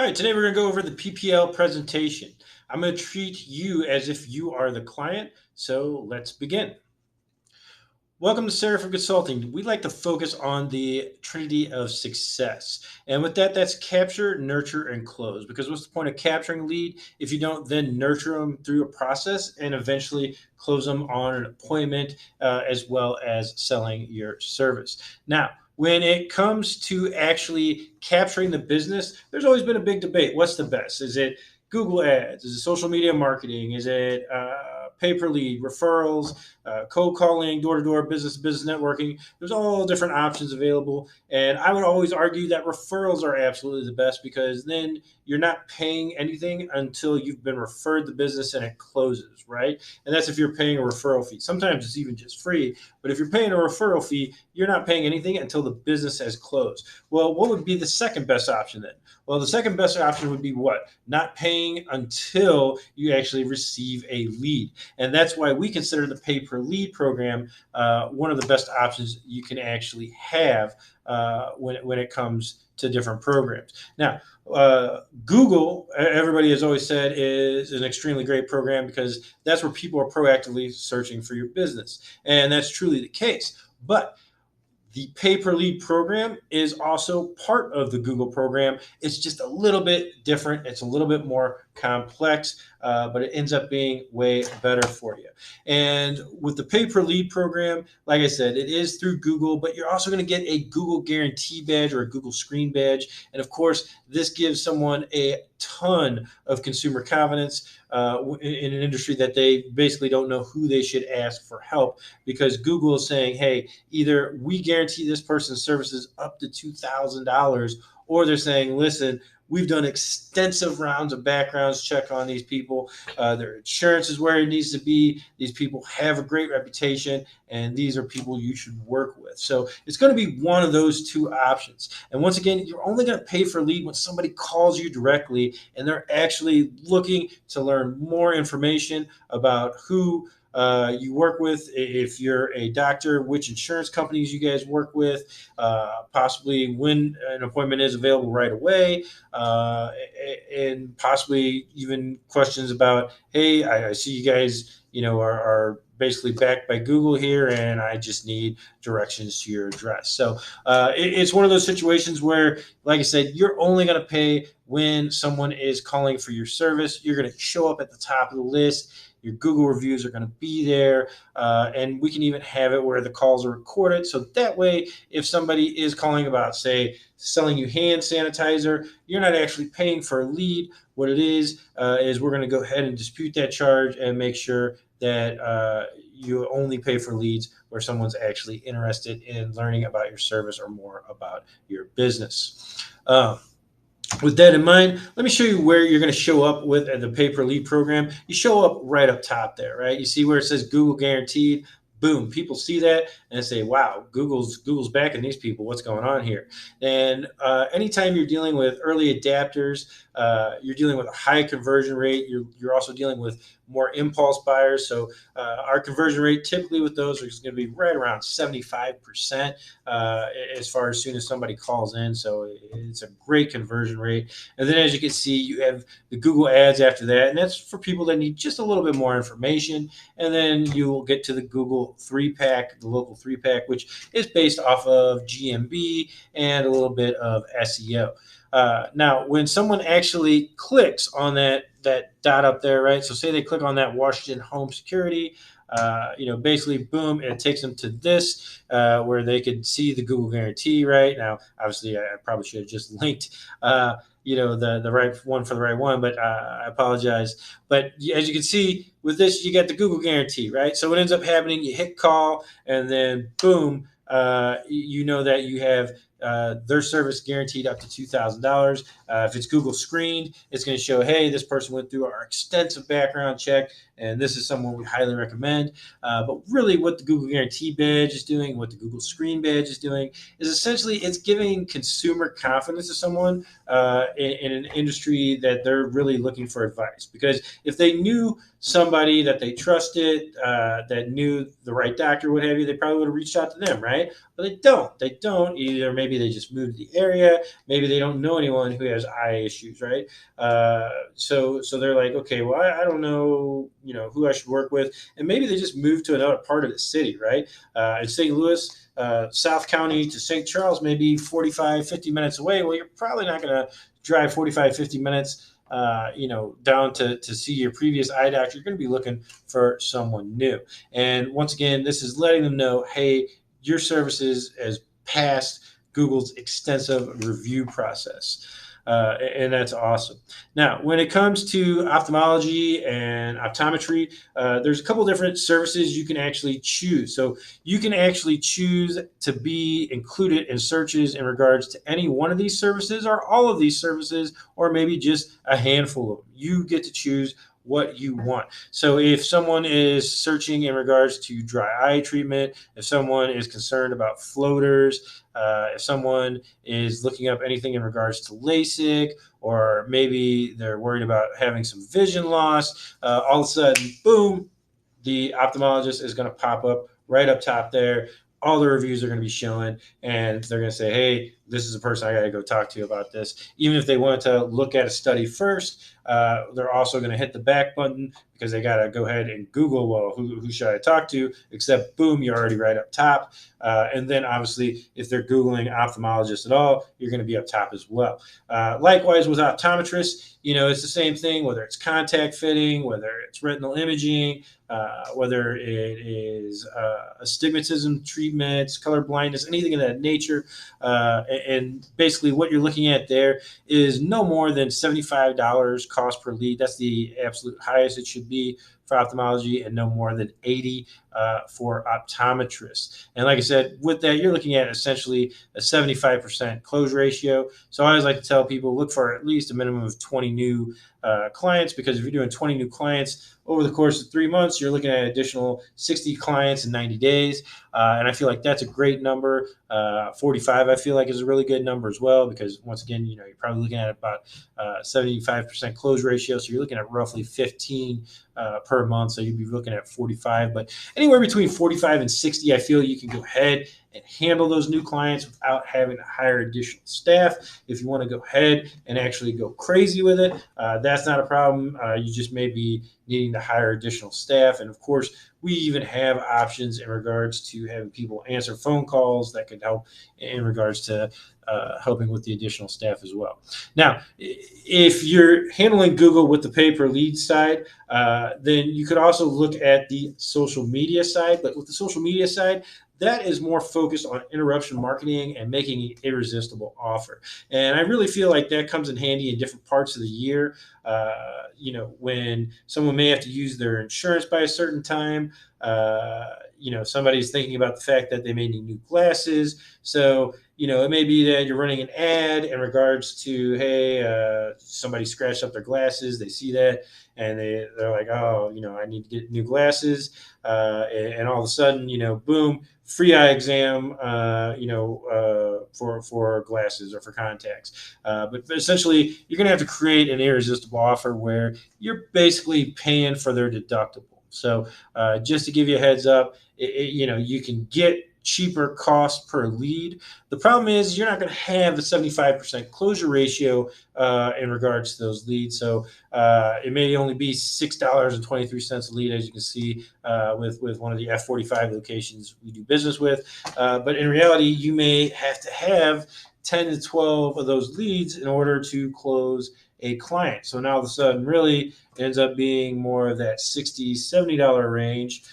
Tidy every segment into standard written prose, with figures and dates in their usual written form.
All right, today we're going to go over the PPL presentation. I'm going to treat you as if you are the client, so let's begin. Welcome to Seraphin Consulting. We like to focus on the trinity of success. And with that, that's capture, nurture, and close. Because what's the point of capturing a lead if you don't then nurture them through a process and eventually close them on an appointment as well as selling your service? Now, when it comes to actually capturing the business, there's always been a big debate. What's the best? Is it Google ads? Is it social media marketing? Is it pay per lead, referrals, cold calling, door to door, business to business networking? There's all different options available. And I would always argue that referrals are absolutely the best because then you're not paying anything until you've been referred the business and it closes, right? And that's if you're paying a referral fee. Sometimes it's even just free. But if you're paying a referral fee, you're not paying anything until the business has closed. Well, what would be the second best option then? Well, the second best option would be what? Not paying until you actually receive a lead. And that's why we consider the pay per lead program one of the best options you can actually have when it comes to different programs. Now, Google, everybody has always said, is an extremely great program because that's where people are proactively searching for your business. And that's truly the case. But the pay per lead program is also part of the Google program. It's just a little bit different. It's a little bit more complex, but it ends up being way better for you. And with the pay per lead program, like I said, it is through Google, but you're also going to get a Google guarantee badge or a Google screen badge. And of course, this gives someone a ton of consumer confidence in an industry that they basically don't know who they should ask for help because Google is saying, hey, either we guarantee this person's services up to $2,000, or they're saying, listen, we've done extensive rounds of backgrounds check on these people. Their insurance is where it needs to be. These people have a great reputation, and these are people you should work with. So it's going to be one of those two options. And once again, you're only going to pay for a lead when somebody calls you directly and they're actually looking to learn more information about who you work with, if you're a doctor, which insurance companies you guys work with, possibly when an appointment is available right away, and possibly even questions about, hey, I see you guys, are basically backed by Google here, and I just need directions to your address. So it's one of those situations where, like I said, you're only going to pay when someone is calling for your service. You're going to show up at the top of the list. Your Google reviews are going to be there. And we can even have it where the calls are recorded. So that way, if somebody is calling about, say, selling you hand sanitizer, you're not actually paying for a lead. What it is we're going to go ahead and dispute that charge and make sure that you only pay for leads where someone's actually interested in learning about your service or more about your business. With that in mind, let me show you where you're going to show up with the pay per lead program. You show up right up top there, right? You see where it says Google guaranteed. Boom, people see that and say, wow, Google's backing these people. What's going on here? And anytime you're dealing with early adapters, you're dealing with a high conversion rate. You're also dealing with more impulse buyers. So our conversion rate typically with those is going to be right around 75% as far as soon as somebody calls in. So it's a great conversion rate. And then as you can see, you have the Google ads after that. And that's for people that need just a little bit more information. And then you will get to the Google 3-pack, the local 3-pack, which is based off of GMB and a little bit of SEO. Now, when someone actually clicks on that dot up there, right? So say they click on that Washington Home Security, basically, boom, it takes them to this where they could see the Google guarantee, right? Now, obviously, I probably should have just linked, the right one for the right one, but I apologize. But as you can see with this, you got the Google guarantee, right? So what ends up happening, you hit call, and then boom, you know that you have their service guaranteed up to $2,000. If it's Google screened, it's going to show, hey, this person went through our extensive background check, and this is someone we highly recommend. But really what the Google Guarantee Badge is doing, what the Google Screen Badge is doing, is essentially it's giving consumer confidence to someone in an industry that they're really looking for advice. Because if they knew somebody that they trusted, that knew the right doctor, what have you, they probably would have reached out to them, right? But they don't. They don't. Either maybe maybe they just moved to the area, maybe they don't know anyone who has eye issues, right? So they're like, okay, well, I don't know, who I should work with, and maybe they just moved to another part of the city, right? In St. Louis, South County to St. Charles, maybe 45, 50 minutes away. Well, you're probably not going to drive 45, 50 minutes, down to see your previous eye doctor. You're going to be looking for someone new. And once again, this is letting them know, hey, your services has passed Google's extensive review process. And that's awesome. Now, when it comes to ophthalmology and optometry, there's a couple different services you can actually choose. So you can actually choose to be included in searches in regards to any one of these services or all of these services, or maybe just a handful of them. You get to choose what you want. So if someone is searching in regards to dry eye treatment, if someone is concerned about floaters, if someone is looking up anything in regards to LASIK, or maybe they're worried about having some vision loss, all of a sudden, boom, the ophthalmologist is going to pop up right up top there. All the reviews are going to be showing, and they're going to say, hey, this is a person I got to go talk to about this. Even if they want to look at a study first, they're also going to hit the back button because they got to go ahead and Google, well, who should I talk to? Except, boom, you're already right up top. And then, obviously, if they're Googling ophthalmologist at all, you're going to be up top as well. Likewise, with optometrists, it's the same thing, whether it's contact fitting, whether it's retinal imaging, whether it is astigmatism treatments, color blindness, anything of that nature. And basically what you're looking at there is no more than $75 cost per lead. That's the absolute highest it should be for ophthalmology, and no more than 80 for optometrists. And like I said, with that, you're looking at essentially a 75% close ratio. So I always like to tell people, look for at least a minimum of 20 new clients, because if you're doing 20 new clients over the course of 3 months, you're looking at an additional 60 clients in 90 days. And I feel like that's a great number. 45, I feel like, is a really good number as well, because once again, you're probably looking at about 75% close ratio. So you're looking at roughly 15 per month. So you'd be looking at 45, but anywhere between 45 and 60, I feel you can go ahead and handle those new clients without having to hire additional staff. If you want to go ahead and actually go crazy with it, that's not a problem. You just may be needing to hire additional staff. And of course, we even have options in regards to having people answer phone calls that could help in regards to helping with the additional staff as well. Now, if you're handling Google with the pay-per-lead side, then you could also look at the social media side. But with the social media side, that is more focused on interruption marketing and making an irresistible offer. And I really feel like that comes in handy in different parts of the year. When someone may have to use their insurance by a certain time, somebody's thinking about the fact that they may need new glasses. So, it may be that you're running an ad in regards to, hey, somebody scratched up their glasses. They see that and they're like, oh, I need to get new glasses. And all of a sudden, boom, free eye exam, for glasses or for contacts. But essentially, you're going to have to create an irresistible offer where you're basically paying for their deductible. So just to give you a heads up, you can get cheaper cost per lead. The problem is you're not going to have the 75% closure ratio in regards to those leads. So it may only be $6.23 a lead, as you can see with one of the F45 locations we do business with. But in reality, you may have to have 10 to 12 of those leads in order to close a client. So now all of a sudden really ends up being more of that $60, $70 range,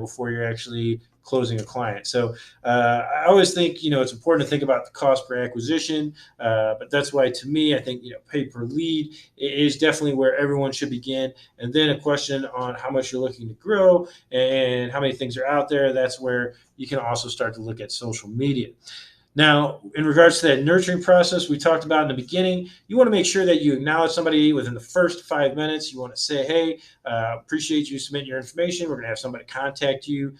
before you're actually closing a client. So I always think, it's important to think about the cost per acquisition, but that's why, to me, I think, pay per lead is definitely where everyone should begin. And then a question on how much you're looking to grow and how many things are out there. That's where you can also start to look at social media. Now, in regards to that nurturing process we talked about in the beginning, you want to make sure that you acknowledge somebody within the first 5 minutes. You want to say, hey, appreciate you submitting your information. We're going to have somebody contact you.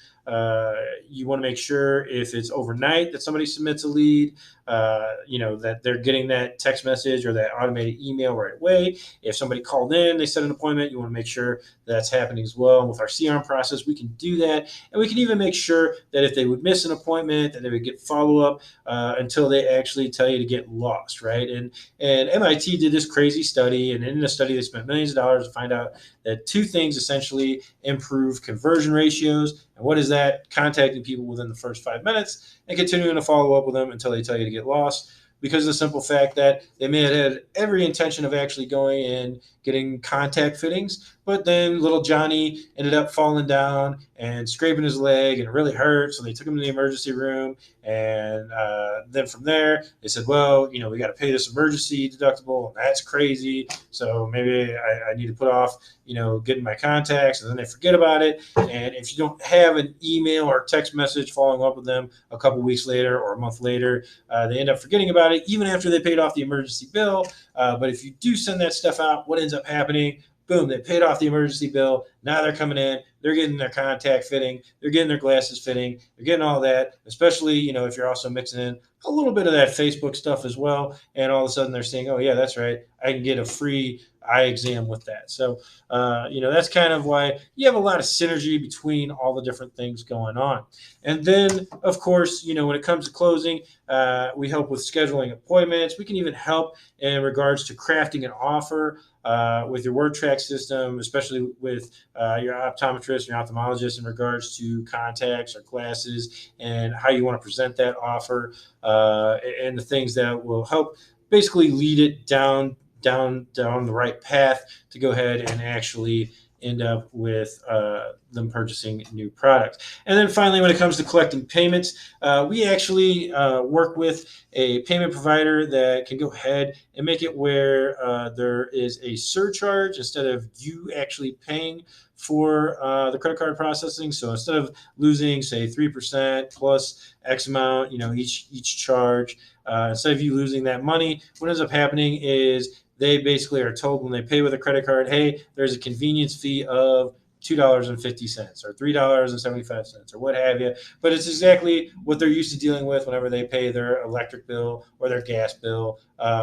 You want to make sure if it's overnight that somebody submits a lead. that they're getting that text message or that automated email right away. If somebody called in, they set an appointment, you want to make sure that's happening as well. And with our CRM process, we can do that. And we can even make sure that if they would miss an appointment, that they would get follow up until they actually tell you to get lost, right? And MIT did this crazy study, and in the study, they spent millions of dollars to find out that two things essentially improve conversion ratios. And what is that? Contacting people within the first 5 minutes and continuing to follow up with them until they tell you to get lost. Because of the simple fact that they may have had every intention of actually going and getting contact fittings, but then little Johnny ended up falling down and scraping his leg, and it really hurt. So they took him to the emergency room, and then from there they said, "Well, we got to pay this emergency deductible, and that's crazy. So maybe I need to put off, getting my contacts." And then they forget about it. And if you don't have an email or text message following up with them a couple weeks later or a month later, they end up forgetting about it even after they paid off the emergency bill. But if you do send that stuff out, what ends up happening? Boom, they paid off the emergency bill. Now they're coming in. They're getting their contact fitting. They're getting their glasses fitting. They're getting all that, especially, if you're also mixing in a little bit of that Facebook stuff as well. And all of a sudden they're saying, oh, yeah, that's right. I can get a free eye exam with that. So, that's kind of why you have a lot of synergy between all the different things going on. And then, of course, when it comes to closing, we help with scheduling appointments. We can even help in regards to crafting an offer with your word track system, especially with your optometrist, your ophthalmologist in regards to contacts or glasses and how you want to present that offer and the things that will help basically lead it down the right path to go ahead and actually end up with them purchasing new products. And then finally, when it comes to collecting payments, we actually work with a payment provider that can go ahead and make it where there is a surcharge instead of you actually paying for the credit card processing. So instead of losing, say, 3% plus X amount, each charge, instead of you losing that money, what ends up happening is they basically are told when they pay with a credit card, hey, there's a convenience fee of $2.50 or $3.75 or what have you. But it's exactly what they're used to dealing with whenever they pay their electric bill or their gas bill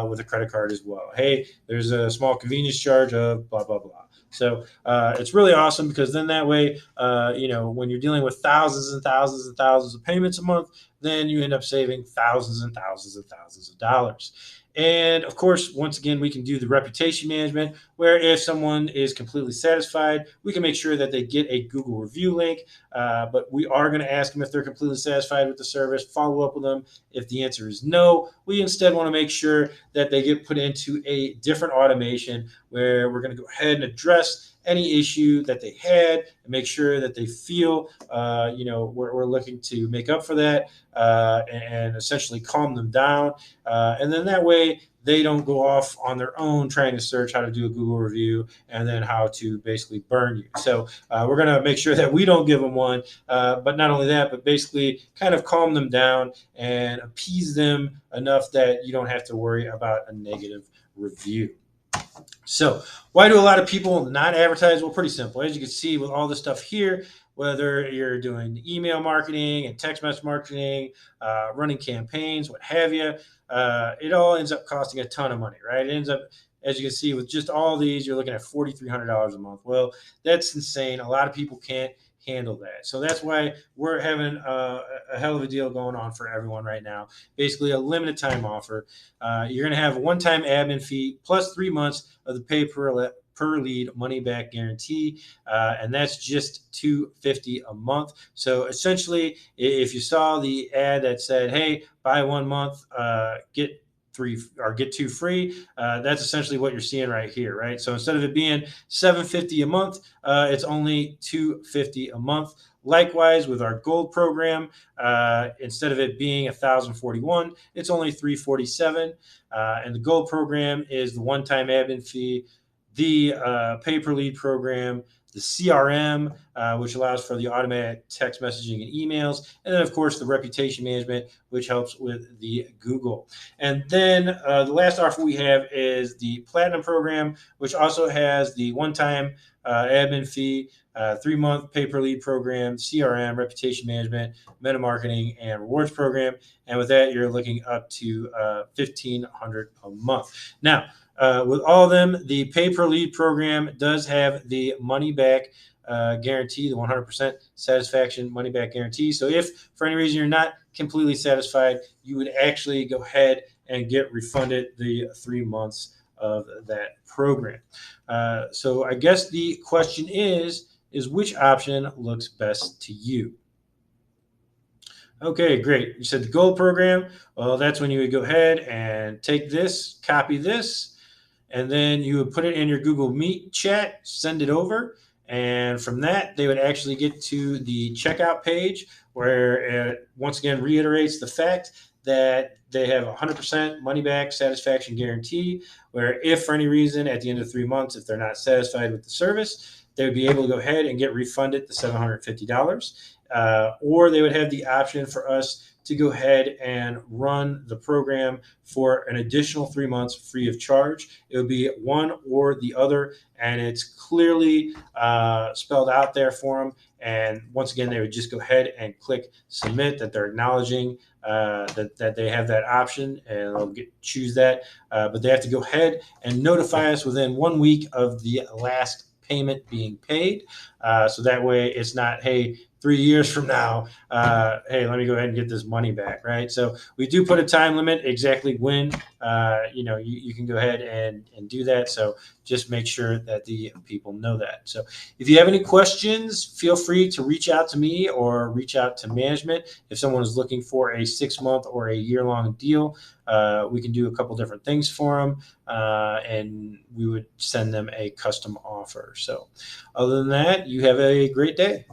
with a credit card as well. Hey, there's a small convenience charge of blah, blah, blah. So it's really awesome because then that way, when you're dealing with thousands and thousands and thousands of payments a month, then you end up saving thousands and thousands and thousands of dollars. And of course, once again, we can do the reputation management where if someone is completely satisfied, we can make sure that they get a Google review link. But we are going to ask them if they're completely satisfied with the service, follow up with them. If the answer is no, we instead want to make sure that they get put into a different automation where we're going to go ahead and address any issue that they had and make sure that they feel, we're looking to make up for that and essentially calm them down. And then that way they don't go off on their own trying to search how to do a Google review and then how to basically burn you. So we're going to make sure that we don't give them one, but not only that, but basically kind of calm them down and appease them enough that you don't have to worry about a negative review. So why do a lot of people not advertise? Well, pretty simple. As you can see with all this stuff here, whether you're doing email marketing and text message marketing, running campaigns, what have you, it all ends up costing a ton of money, right? It ends up, as you can see, with just all these, you're looking at $4,300 a month. Well, that's insane. A lot of people can't handle that. So that's why we're having a hell of a deal going on for everyone right now. Basically, a limited time offer. You're going to have a one-time admin fee plus 3 months of the pay per lead money back guarantee, and that's just $250 a month. So essentially, if you saw the ad that said, "Hey, buy 1 month, get two free," that's essentially what you're seeing right here, right? So instead of it being $750 a month, it's only $250 a month. Likewise, with our gold program, instead of it being $1,041, it's only $347. And the gold program is the one-time admin fee. The pay per lead program, the CRM, which allows for the automatic text messaging and emails, and then of course the reputation management, which helps with the Google. And then the last offer we have is the Platinum program, which also has the one-time admin fee, 3-month pay-per-lead program, CRM, reputation management, meta marketing, and rewards program. And with that, you're looking up to $1,500 a month. Now, with all of them, the pay-per-lead program does have the money-back guarantee, the 100% satisfaction money-back guarantee. So if for any reason you're not completely satisfied, you would actually go ahead and get refunded the 3 months of that program. So I guess the question is which option looks best to you? Okay, great. You said the gold program. Well, that's when you would go ahead and take this, copy this, and then you would put it in your Google Meet chat, send it over. And from that, they would actually get to the checkout page where it once again reiterates the fact that they have 100% money back satisfaction guarantee. Where if for any reason at the end of 3 months, if they're not satisfied with the service, they would be able to go ahead and get refunded the $750. Or they would have the option for us to go ahead and run the program for an additional 3 months free of charge. It would be one or the other, and it's clearly spelled out there for them. And once again, they would just go ahead and click submit, that they're acknowledging that they have that option, and they'll choose that. But they have to go ahead and notify us within 1 week of the last payment being paid. So that way it's not, hey, 3 years from now, hey, let me go ahead and get this money back, right? So we do put a time limit exactly when, you can go ahead and do that. So just make sure that the people know that. So if you have any questions, feel free to reach out to me or reach out to management. If someone is looking for a 6-month or a year-long deal, we can do a couple different things for them, and we would send them a custom offer. So other than that, you have a great day.